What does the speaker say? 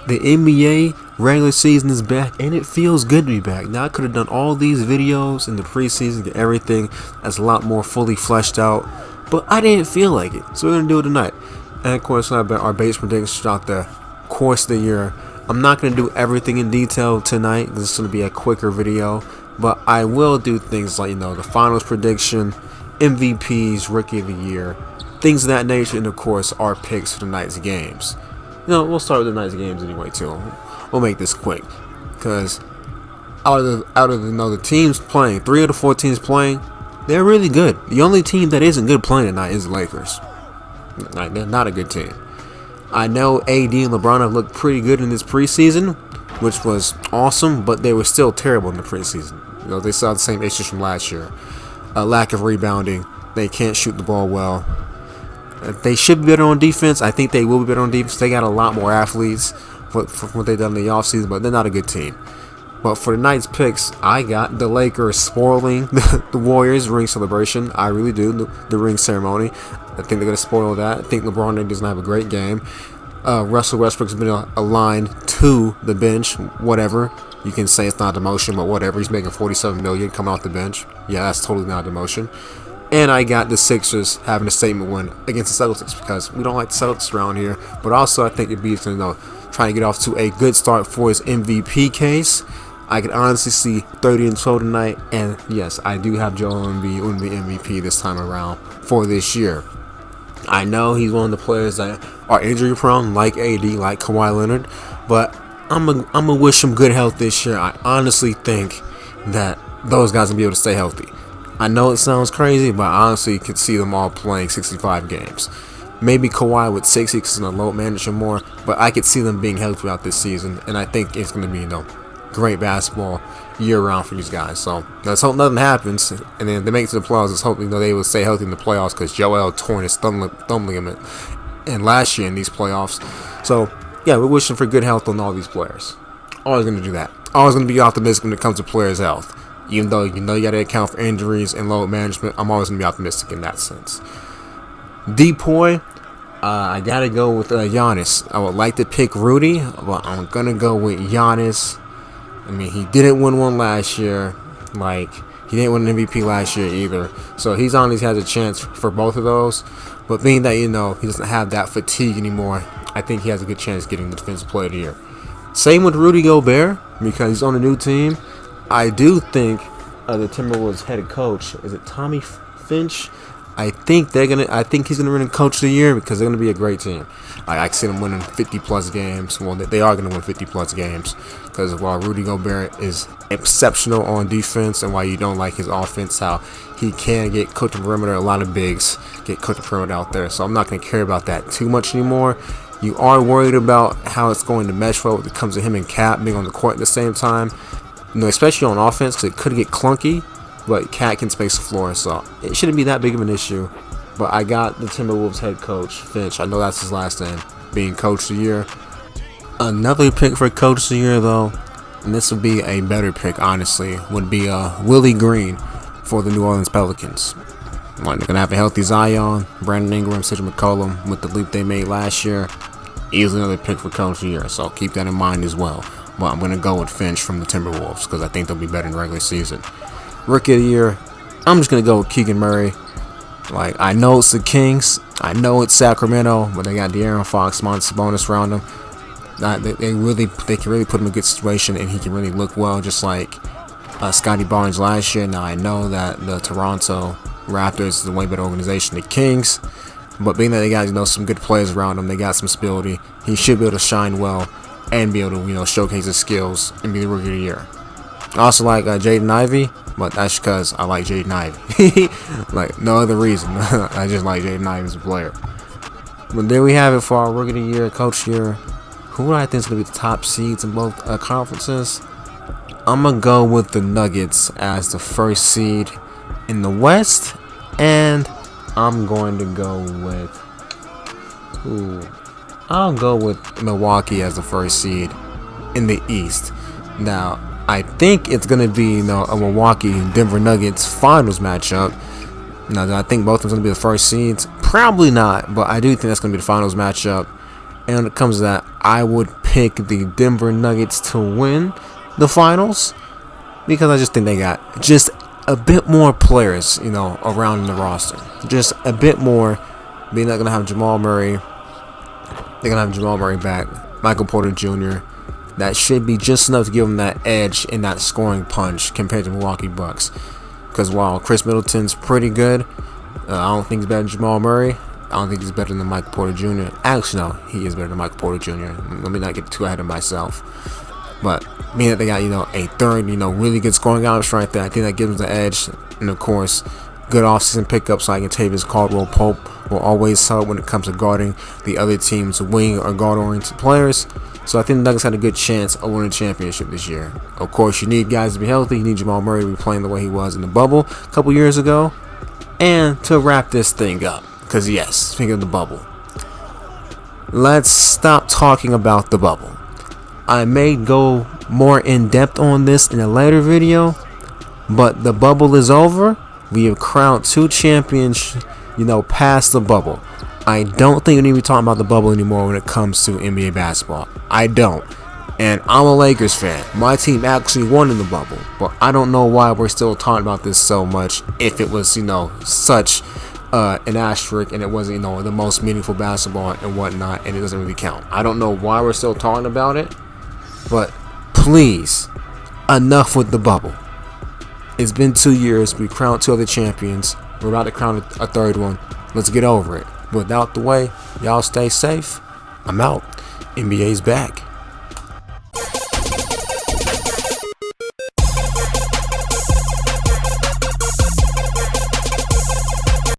The NBA regular season is back, and it feels good to be back. Now, I could have done all these videos in the preseason, get everything that's a lot more fully fleshed out, but I didn't feel like it, so we're going to do it tonight. And of course, our base predictions throughout the course of the year. I'm not going to do everything in detail tonight, because it's going to be a quicker video, but I will do things like, the finals prediction, MVPs, rookie of the year, things of that nature, and of course, our picks for tonight's games. We'll start with tonight's games anyway, too. We'll make this quick, because out of the teams playing, 3 of the 4 teams playing, they're really good. The only team that isn't good playing tonight is the Lakers. They're not a good team. I know AD and LeBron have looked pretty good in this preseason, which was awesome, but they were still terrible in the preseason. They saw the same issues from last year. A lack of rebounding. They can't shoot the ball well. They should be better on defense. I think they will be better on defense. They got a lot more athletes for what they've done in the offseason, but they're not a good team. But for tonight's picks, I got the Lakers spoiling the Warriors ring celebration. I really do. The ring ceremony. I think they're going to spoil that. I think LeBron doesn't have a great game. Russell Westbrook's been aligned to the bench. Whatever. You can say it's not a demotion, but whatever. He's making $47 million coming off the bench. Yeah, that's totally not a demotion. And I got the Sixers having a statement win against the Celtics, because we don't like the Celtics around here. But also, I think Embiid's going to try to get off to a good start for his MVP case. I can honestly see 30-12 tonight. And yes, I do have Joel Embiid win the MVP this time around for this year. I know he's one of the players that are injury prone, like AD, like Kawhi Leonard. But I'm gonna wish him good health this year. I honestly think that those guys will be able to stay healthy. I know it sounds crazy, but I honestly could see them all playing 65 games. Maybe Kawhi with 60 because he's going to load manage him more, but I could see them being healthy throughout this season, and I think it's going to be, great basketball year-round for these guys. So let's hope nothing happens, and then they make it to the playoffs. Let's hope they will stay healthy in the playoffs, because Joel torn his thumb ligament and last year in these playoffs. So yeah, we're wishing for good health on all these players. Always going to do that. Always going to be optimistic when it comes to players' health. Even though you got to account for injuries and load management, I'm always going to be optimistic in that sense. DPOY, I got to go with Giannis. I would like to pick Rudy, but I'm going to go with Giannis. I mean, he didn't win one last year. He didn't win an MVP last year either. So he's honestly has a chance for both of those. But being that, he doesn't have that fatigue anymore, I think he has a good chance of getting the Defensive Player of the Year. Same with Rudy Gobert, because he's on a new team. I do think the Timberwolves head coach, is it Tommy Finch? I think he's gonna win Coach of the Year, because they're gonna be a great team. I see them winning 50+ games. Well, they are gonna win 50+ games, because while Rudy Gobert is exceptional on defense, and while you don't like his offense, how he can get cooked the perimeter, a lot of bigs get cooked the perimeter out there. So I'm not gonna care about that too much anymore. You are worried about how it's going to mesh well when it comes to him and Cat being on the court at the same time. Especially on offense, because it could get clunky, but Cat can space the floor, so it shouldn't be that big of an issue. But I got the Timberwolves head coach, Finch. I know that's his last name, being Coach of the Year. Another pick for Coach of the Year, though, and this would be a better pick, honestly, would be Willie Green for the New Orleans Pelicans. They're going to have a healthy Zion, Brandon Ingram, CJ McCollum with the leap they made last year. Easily another pick for Coach of the Year, so keep that in mind as well. But I'm going to go with Finch from the Timberwolves, because I think they'll be better in the regular season. Rookie of the Year, I'm just going to go with Keegan Murray. I know it's the Kings. I know it's Sacramento, but they got De'Aaron Fox, Montes Sabonis around them. They can really put him in a good situation, and he can really look well, just like Scotty Barnes last year. Now, I know that the Toronto Raptors is a way better organization than the Kings, but being that they got some good players around them, they got some stability, he should be able to shine well and be able to showcase his skills and be the Rookie of the Year. I also like Jaden Ivey, but that's because I like Jaden Ivey. No other reason. I just like Jaden Ivey as a player. But there we have it for our Rookie of the Year, Coach of the Year. Who do I think is going to be the top seeds in both conferences? I'm going to go with the Nuggets as the first seed in the West, and I'm going to go with I'll go with Milwaukee as the first seed in the East. Now, I think it's going to be a Milwaukee-Denver Nuggets finals matchup. Now, do I think both of them going to be the first seeds? Probably not, but I do think that's going to be the finals matchup. And when it comes to that, I would pick the Denver Nuggets to win the finals because I just think they got just a bit more players, around in the roster. Just a bit more. They're not going to have Jamal Murray. They're going to have Jamal Murray back. Michael Porter Jr. That should be just enough to give them that edge in that scoring punch compared to Milwaukee Bucks. Because while Chris Middleton's pretty good, I don't think he's better than Jamal Murray. I don't think he's better than Michael Porter Jr. Actually, no, he is better than Michael Porter Jr. Let me not get too ahead of myself. But meaning that they got, a third, really good scoring option right there. I think that gives them the edge. And of course, good offseason pickups like Tavis Caldwell-Pope will always help when it comes to guarding the other team's wing or guard-oriented players. So I think the Nuggets had a good chance of winning the championship this year. Of course, you need guys to be healthy. You need Jamal Murray to be playing the way he was in the bubble a couple years ago. And to wrap this thing up, because yes, speaking of the bubble, let's stop talking about the bubble. I may go more in depth on this in a later video, but the bubble is over. We have crowned 2 champions, past the bubble. I don't think we need to be talking about the bubble anymore when it comes to NBA basketball. I don't. And I'm a Lakers fan. My team actually won in the bubble. But I don't know why we're still talking about this so much if it was, such an asterisk and it wasn't, the most meaningful basketball and whatnot, and it doesn't really count. I don't know why we're still talking about it. But please, enough with the bubble. It's been 2 years. We crowned 2 other champions. We're about to crown a third one. Let's get over it. Without the way, y'all stay safe. I'm out. NBA's back.